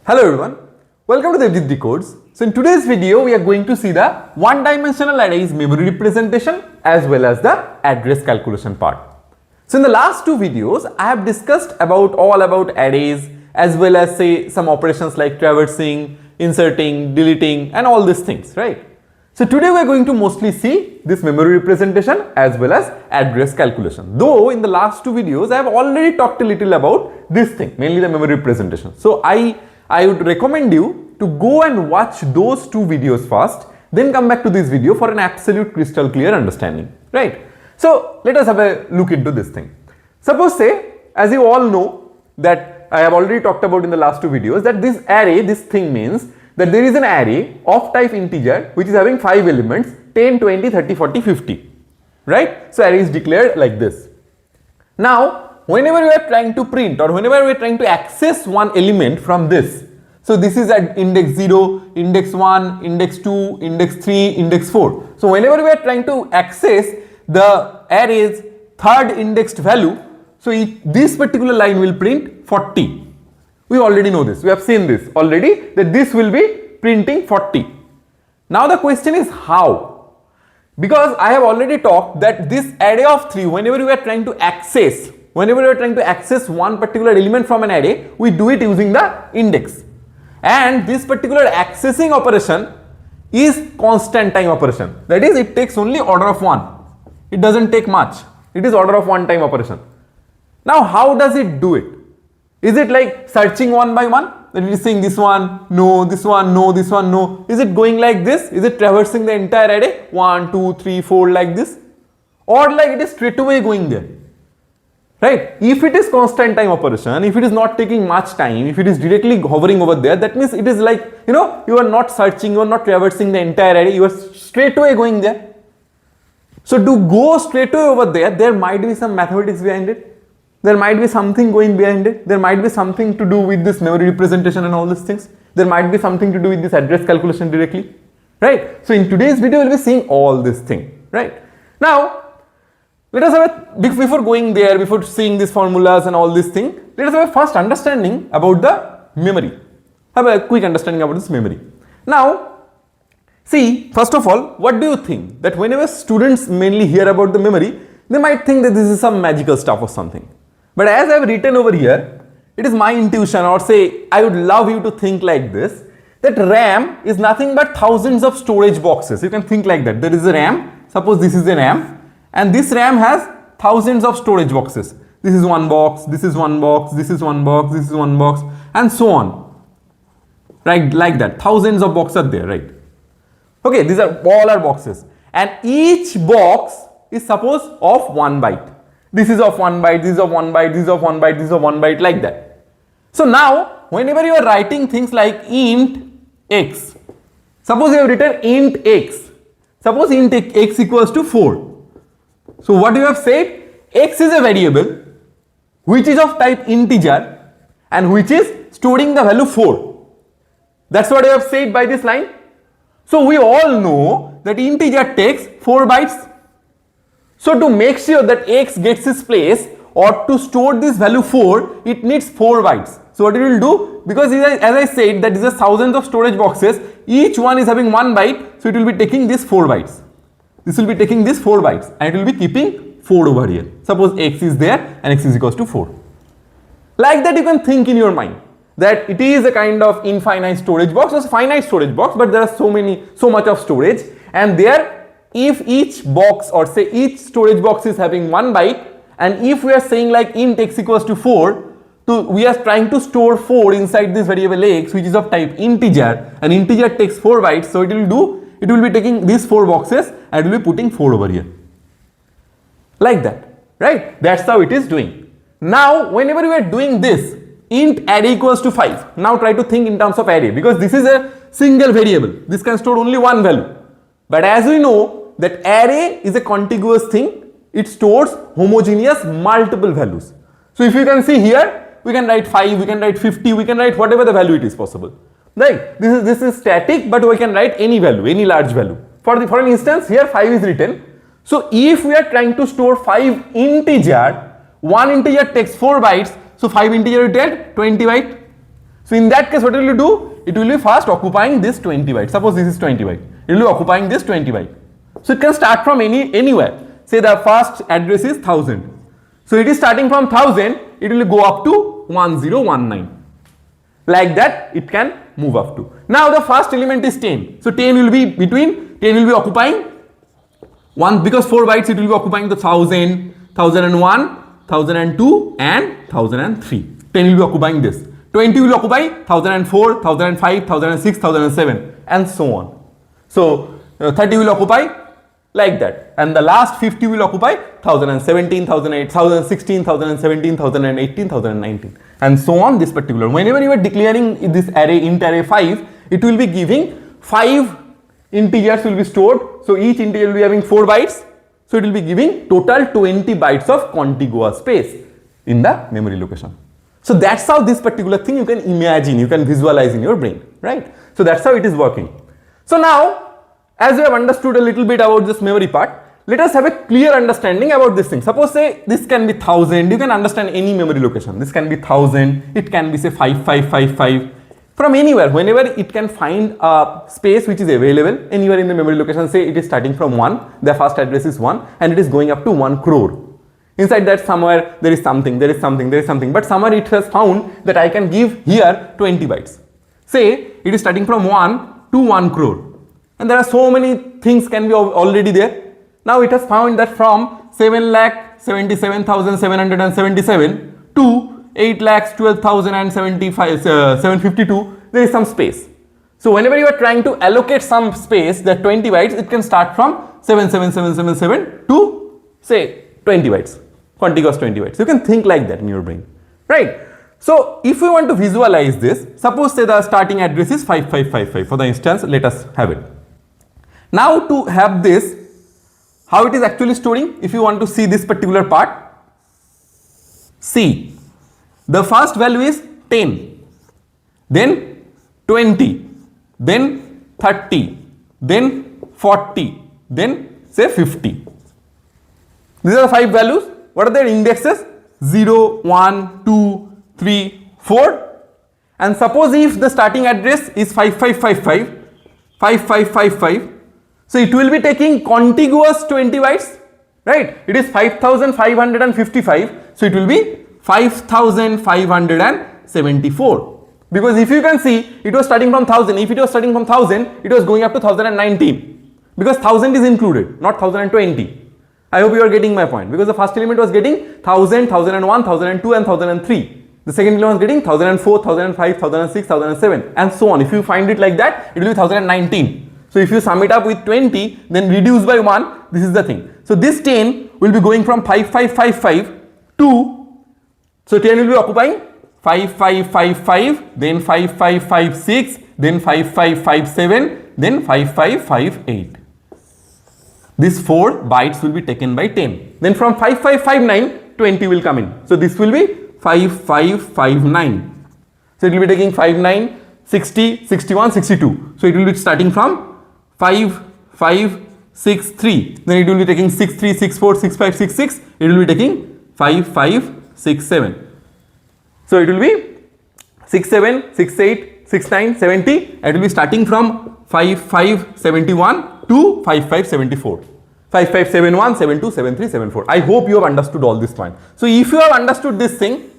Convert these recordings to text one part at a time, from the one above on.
Hello everyone, welcome to Debjit Decodes. So in today's video we are going to see the one-dimensional arrays memory representation as well as the address calculation part. So in the last two videos I have discussed all about arrays as well as say some operations like traversing, inserting, deleting and all these things, right? So today we are going to mostly see this memory representation as well as address calculation. Though in the last two videos I have already talked a little about this thing, mainly the memory representation. So I would recommend you to go and watch those two videos first, then come back to this video for an absolute crystal clear understanding, right? So let us have a look into this thing. Suppose say, as you all know that I have already talked about in the last two videos, that this array, this thing means that there is an array of type integer which is having 5 elements 10, 20, 30, 40, 50, right? So array is declared like this. Now whenever we are trying to print or whenever we are trying to access one element from this, so this is at index 0, index 1, index 2, index 3, index 4. So whenever we are trying to access the array's third indexed value, so this particular line will print 40. We already know this, we have seen this already, that this will be printing 40. Now the question is how? Because I have already talked that this array of 3, whenever we are trying to access one particular element from an array, we do it using the index. And this particular accessing operation is constant time operation. That is, it takes only order of 1. It doesn't take much. It is order of 1 time operation. Now how does it do it? Is it like searching one by one? That it is saying this one, no, this one, no, this one, no. Is it going like this? Is it traversing the entire array? 1, 2, 3, 4 like this? Or like it is straight away going there? Right? If it is constant time operation, if it is not taking much time, if it is directly hovering over there, that means it is like, you are not searching, you are not traversing the entire array, you are straight away going there. So to go straight away over there, there might be some mathematics behind it. There might be something going behind it. There might be something to do with this memory representation and all these things. There might be something to do with this address calculation directly, right? So in today's video, we'll be seeing all this thing, right? Now, let us have before going there, before seeing these formulas and all these things, let us have a first understanding about the memory. Have a quick understanding about this memory. Now, see, first of all, what do you think? That whenever students mainly hear about the memory, they might think that this is some magical stuff or something. But as I have written over here, it is my intuition, or say I would love you to think like this, that RAM is nothing but thousands of storage boxes. You can think like that. There is a RAM, suppose this is a RAM, and this RAM has thousands of storage boxes. This is one box, this is one box, this is one box, this is one box, and so on. Right, like that. Thousands of boxes are there, right? Okay, these are all our boxes. And each box is suppose of 1 byte. This is of 1 byte, this is of 1 byte, this is of 1 byte, this is of 1 byte, like that. So now, whenever you are writing things like int x, suppose you have written int x, suppose int x equals to 4. So what you have said, x is a variable which is of type integer and which is storing the value 4. That's what you have said by this line. So we all know that integer takes 4 bytes. So to make sure that x gets its place or to store this value 4, it needs 4 bytes. So what it will do, because as I said that these are thousands of storage boxes, each one is having 1 byte, so it will be taking this 4 bytes. This will be taking this 4 bytes and it will be keeping 4 over here. Suppose x is there and x is equals to 4. Like that you can think in your mind that it is a kind of infinite storage box or finite storage box, but there are so much of storage, and there if each box or say each storage box is having 1 byte, and if we are saying like int x equals to 4, we are trying to store 4 inside this variable x which is of type integer, and integer takes 4 bytes, so it will be taking these 4 boxes and it will be putting 4 over here. Like that, right? That's how it is doing. Now whenever we are doing this, int array equals to 5. Now try to think in terms of array, because this is a single variable. This can store only one value. But as we know that array is a contiguous thing, it stores homogeneous multiple values. So if you can see here, we can write 5, we can write 50, we can write whatever the value it is possible. Right? This is static, but we can write any value, any large value. For an instance, here 5 is written. So if we are trying to store 5 integer, one integer takes 4 bytes, so 5 integer will take 20 byte. So in that case, what it will do? It will be first occupying this 20 bytes. Suppose this is 20 byte. It will be occupying this 20 byte. So it can start from anywhere. Say the first address is 1000. So it is starting from 1000. It will go up to 1019. Like that, it can move up to. Now the first element is 10. So 10 will be between. 10 will be occupying 1 because 4 bytes. It will be occupying the 1000, 1001, 1002, and 1003. 10 will be occupying this. 20 will occupy 1004, 1005, 1006, 1007, and so on. So 30 will occupy like that, and the last 50 will occupy 1017, 1008, 1016, 1017, 1018, 1019, and so on. This particular, whenever you are declaring this array int array 5, it will be giving 5 integers will be stored. So each integer will be having 4 bytes. So it will be giving total 20 bytes of contiguous space in the memory location. So that's how this particular thing you can imagine, you can visualize in your brain, right? So that's how it is working. So now, as you have understood a little bit about this memory part, let us have a clear understanding about this thing. Suppose say this can be 1000, you can understand any memory location. This can be 1000, it can be say 5555. From anywhere, whenever it can find a space which is available anywhere in the memory location, say it is starting from 1, the first address is 1, and it is going up to 1 crore. Inside that somewhere there is something, but somewhere it has found that I can give here 20 bytes. Say it is starting from 1 to 1 crore, and there are so many things can be already there. Now it has found that from 7,77,777 to 8,12,075, 752, there is some space. So whenever you are trying to allocate some space, that 20 bytes, it can start from 77777 to say 20 bytes, contiguous 20 bytes. You can think like that in your brain, right? So if we want to visualize this, suppose say the starting address is 5555. For the instance, let us have it. Now to have this, how it is actually storing, if you want to see this particular part, see, the first value is 10, then 20, then 30, then 40, then say 50. These are the 5 values. What are their indexes? 0, 1, 2, 3, 4. And suppose if the starting address is 5555, so it will be taking contiguous 20 bytes, right? It is 5555, so it will be 5574. Because if you can see, it was starting from 1000. If it was starting from 1000, it was going up to 1019. Because 1000 is included, not 1020. I hope you are getting my point, because the first element was getting 1000, 1001, 1002, and 1003. The second element was getting 1004, 1005, 1006, 1007, and so on. If you find it like that, it will be 1019. So if you sum it up with 20, then reduce by 1, this is the thing. So this 10 will be going from 5555 to, so 10 will be occupying 5555, then 5556, then 5557, then 5558. These 4 bytes will be taken by 10. Then from 5559, 20 will come in. So this will be 5559. So it will be taking 59, 60, 61, 62. So it will be starting from 5563. Then it will be taking 63, 64, 65, 66. It will be taking 5567. So it will be 67, 68, 69, 70. It will be starting from 5571 to 5574. 5571, 72, 73, 74. I hope you have understood all this point. So if you have understood this thing,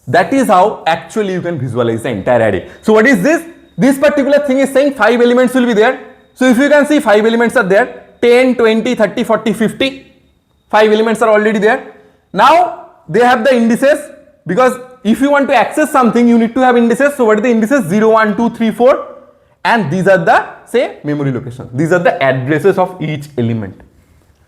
that is how actually you can visualize the entire array. So what is this? This particular thing is saying 5 elements will be there. So if you can see 5 elements are there, 10, 20, 30, 40, 50. 5 elements are already there. Now they have the indices, because if you want to access something, you need to have indices. So what are the indices? 0, 1, 2, 3, 4. And these are the, say, memory locations. These are the addresses of each element.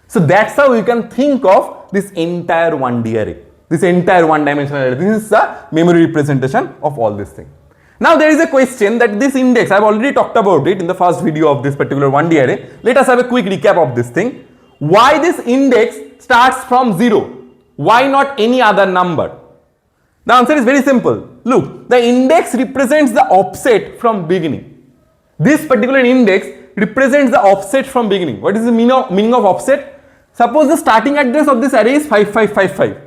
So that's how you can think of this entire 1D array, this entire one-dimensional array. This is the memory representation of all this thing. Now there is a question that this index, I have already talked about it in the first video of this particular 1D array. Let us have a quick recap of this thing. Why this index starts from 0? Why not any other number? The answer is very simple. Look, the index represents the offset from beginning. This particular index represents the offset from beginning. What is the meaning of offset? Suppose the starting address of this array is 5555.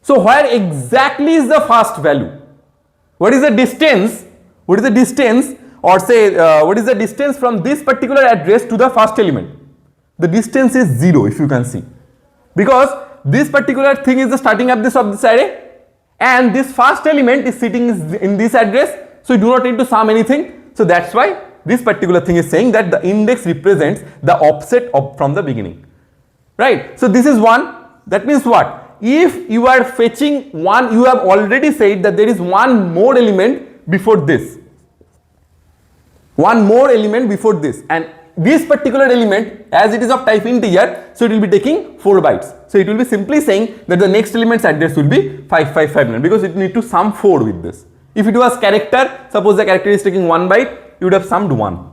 So where exactly is the first value? What is the distance? What is the distance, or say what is the distance from this particular address to the first element? The distance is 0, if you can see, because this particular thing is the starting address of this array, and this first element is sitting in this address, so you do not need to sum anything. So that's why this particular thing is saying that the index represents the offset from the beginning, right? So this is 1. That means what? If you are fetching 1, you have already said that there is one more element before this. One more element before this, and this particular element, as it is of type integer, so it will be taking 4 bytes. So it will be simply saying that the next element's address will be 5559, because it need to sum 4 with this. If it was character, suppose the character is taking 1 byte, you would have summed 1.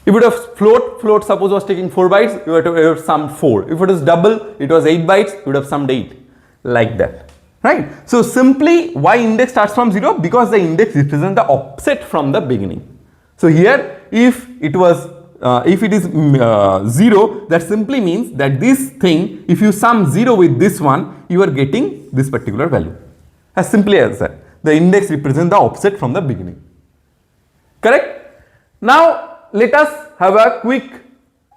If it was float suppose was taking 4 bytes, you would have summed 4. If it was double, it was 8 bytes, you would have summed 8, like that, right? So simply, why index starts from 0? Because the index represents the offset from the beginning. So here, if it was if it is 0, that simply means that this thing, if you sum 0 with this one, you are getting this particular value. As simply as that. The index represents the offset from the beginning. Correct? Now let us have a quick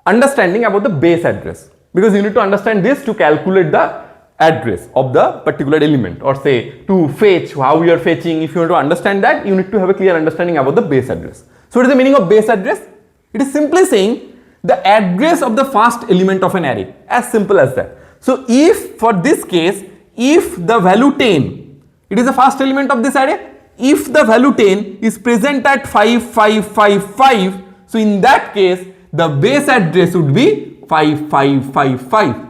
understanding about the base address, because you need to understand this to calculate the address of the particular element, or say to fetch, how you are fetching. If you want to understand that, you need to have a clear understanding about the base address. So what is the meaning of base address? It is simply saying the address of the first element of an array, as simple as that. So if for this case, if the value 10, it is the first element of this array, if the value 10 is present at 5555, so in that case the base address would be 5555.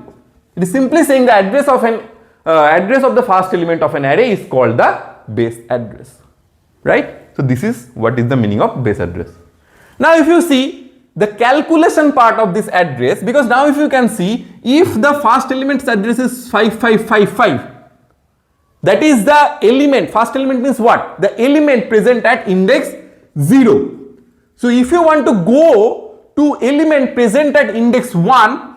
It is simply saying the address of an address of the first element of an array is called the base address, right? So this is what is the meaning of base address. Now if you see the calculation part of this address, because now if you can see, if the first element's address is 5555, that is the element, first element means what? The element present at index 0. So if you want to go to element present at index 1,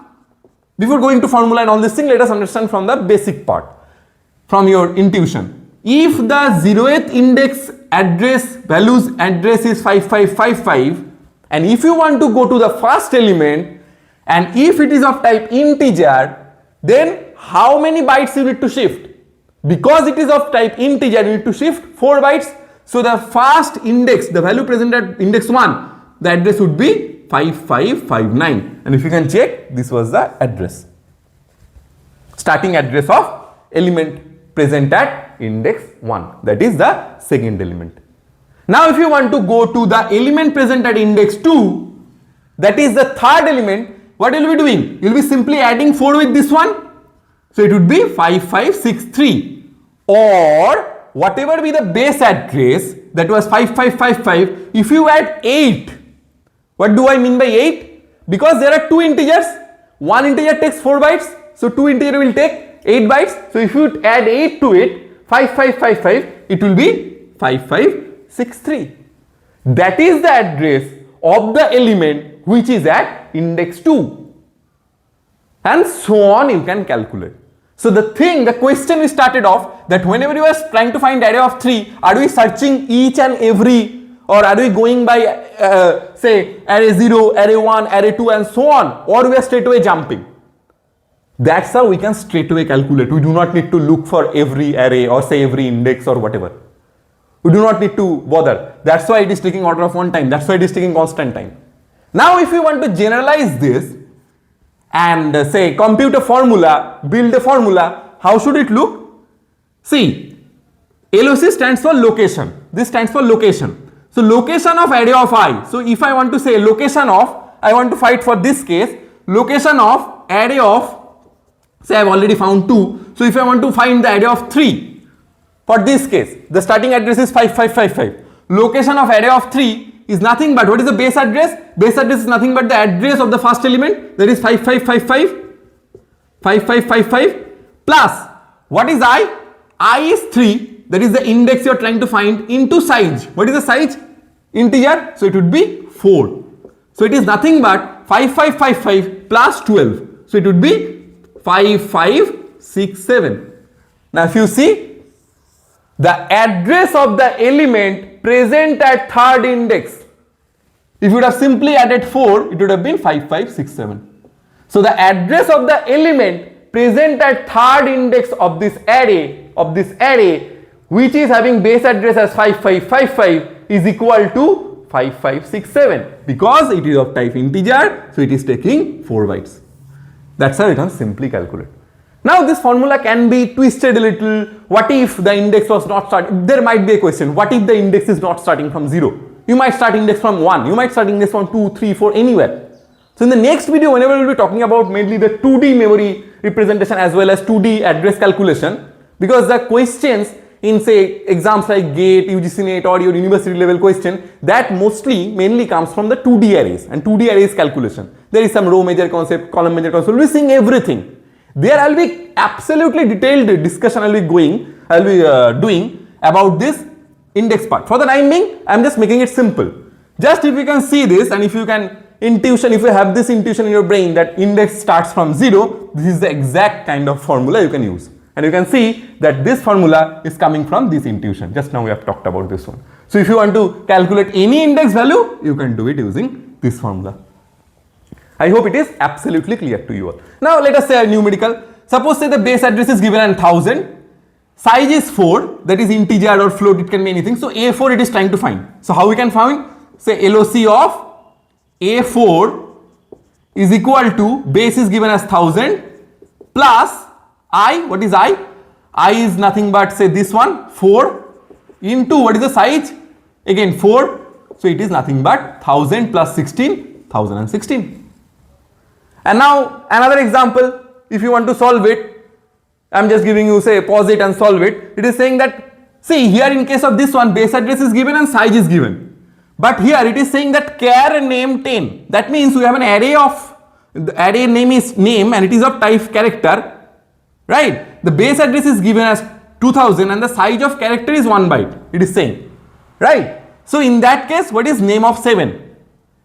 before going to formula and all this thing, let us understand from the basic part, from your intuition. If the 0th index address is 5555, and if you want to go to the first element, and if it is of type integer, then how many bytes you need to shift? Because it is of type integer, you need to shift 4 bytes. So the first index, the value present at index 1, the address would be 5559. And if you can check, this was the address, starting address of element present at index 1, that is the second element. Now if you want to go to the element present at index 2, that is the third element, what you will be doing? You will be simply adding 4 with this one. So it would be 5563, or whatever be the base address, that was 5555, if you add 8, what do I mean by 8? Because there are two integers, one integer takes 4 bytes, so two integer will take 8 bytes. So if you add 8 to it, 5555, it will be 5563. That is the address of the element which is at index 2, and so on you can calculate. So the question we started off, that whenever you are trying to find array of 3, are we searching each and every, or are we going by say array 0, array 1, array 2 and so on, or we are straight away jumping? That's how we can straight away calculate. We do not need to look for every array or say every index or whatever. We do not need to bother. That's why it is taking order of 1 time. That's why it is taking constant time. Now if you want to generalize this and say compute a formula, build a formula, how should it look? See, LOC stands for location. This stands for location. So location of array of I. So if I want to say location of, I want to fight for this case, location of array of, say I have already found 2. So if I want to find the array of 3, for this case, the starting address is 5555. Location of array of 3 is nothing but, what is the base address? Base address is nothing but the address of the first element, that is 5555 plus, what is I? I is 3, that is the index you are trying to find, into size. What is the size? Integer, so it would be 4. So it is nothing but 5555 plus 12. So it would be 5567. Now if you see, the address of the element present at third index. If you would have simply added 4, it would have been 5567. So the address of the element present at third index of this array, which is having base address as 5555, is equal to 5567 because it is of type integer, so it is taking 4 bytes. That's how you can simply calculate. Now this formula can be twisted a little. What if the index was not starting? There might be a question. What if the index is not starting from 0? You might start index from 1. You might start index from 2, 3, 4, anywhere. So in the next video, whenever we will be talking about mainly the 2D memory representation as well as 2D address calculation, because the questions in say exams like GATE, UGC NET or your university level question, that mainly comes from the 2D arrays and 2D arrays calculation. There is some row major concept, column major concept, we'll be seeing everything. There I will be absolutely detailed discussion I will be doing about this index part. For the time being, I am just making it simple. Just if you can see this and if you can intuition, if you have this intuition in your brain that index starts from 0, this is the exact kind of formula you can use. And you can see that this formula is coming from this intuition. Just now we have talked about this one. So if you want to calculate any index value, you can do it using this formula. I hope it is absolutely clear to you all. Now let us say a numerical. Suppose say the base address is given as 1000. Size is 4, that is integer or float, it can be anything. So A4 it is trying to find. So how we can find? Say LOC of A4 is equal to base is given as 1000 plus I. What is I? I is nothing but say this one 4 into what is the size? Again 4. So it is nothing but 1000 plus 16, 1016. And now another example, if you want to solve it, I am just giving you say pause it and solve it. It is saying that, see here in case of this one, base address is given and size is given. But here it is saying that char name 10. That means we have an array of, the array name is name and it is of type character, right? The base address is given as 2000 and the size of character is 1 byte, it is saying, right? So in that case, what is name of 7?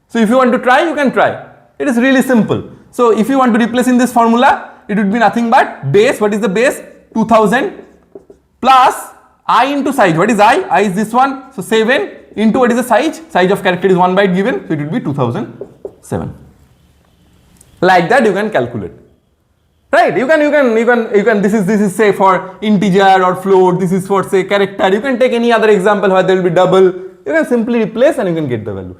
So if you want to try, you can try. It is really simple. So if you want to replace in this formula, it would be nothing but base. What is the base? 2000 plus I into size. What is I? I is this one. So 7 into what is the size? Size of character is 1 byte given. So it would be 2007. Like that you can calculate. Right? You can. This is say for integer or float. This is for say character. You can take any other example where there will be double. You can simply replace and you can get the value.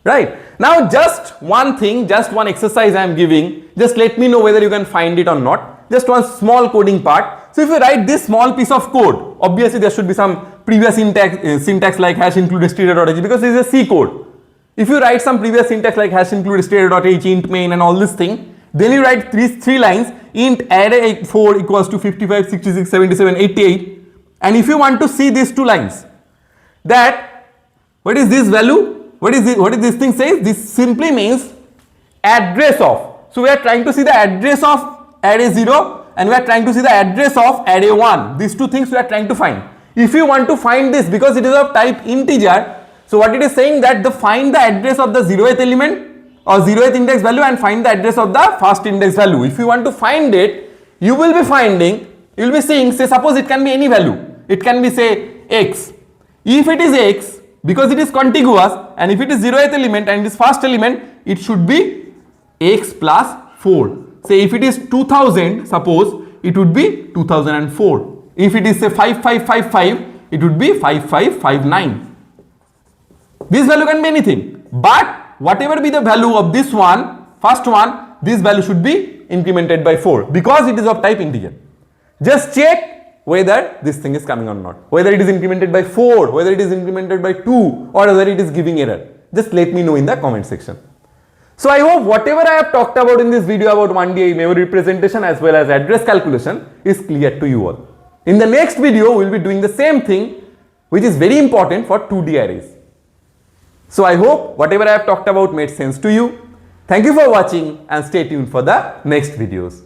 Right? Now just one thing, just one exercise I am giving, just let me know whether you can find it or not. Just one small coding part. So if you write this small piece of code, obviously there should be some previous syntax like hash include std.h because this is a C code. If you write some previous syntax like hash include std.h, int main and all this thing, then you write three lines, int array 4 equals to 55, 66, 77, 88. And if you want to see these 2 lines, that what is this value? What is this thing says? This simply means address of. So we are trying to see the address of array 0 and we are trying to see the address of array 1. These 2 things we are trying to find. If you want to find this, because it is of type integer, so what it is saying that find the address of the 0th element or 0th index value and find the address of the first index value. If you want to find it, you will be seeing, say suppose it can be any value. It can be say x. If it is x, because it is contiguous and if it is 0th element and it is first element, it should be x plus 4. Say if it is 2000, suppose it would be 2004. If it is say 5555, it would be 5559. This value can be anything, but whatever be the value of this one, first one, this value should be incremented by 4 because it is of type integer. Just check whether this thing is coming or not, whether it is incremented by 4, whether it is incremented by 2 or whether it is giving error. Just let me know in the comment section. So I hope whatever I have talked about in this video about 1D memory representation as well as address calculation is clear to you all. In the next video, we will be doing the same thing which is very important for 2D arrays. So I hope whatever I have talked about made sense to you. Thank you for watching and stay tuned for the next videos.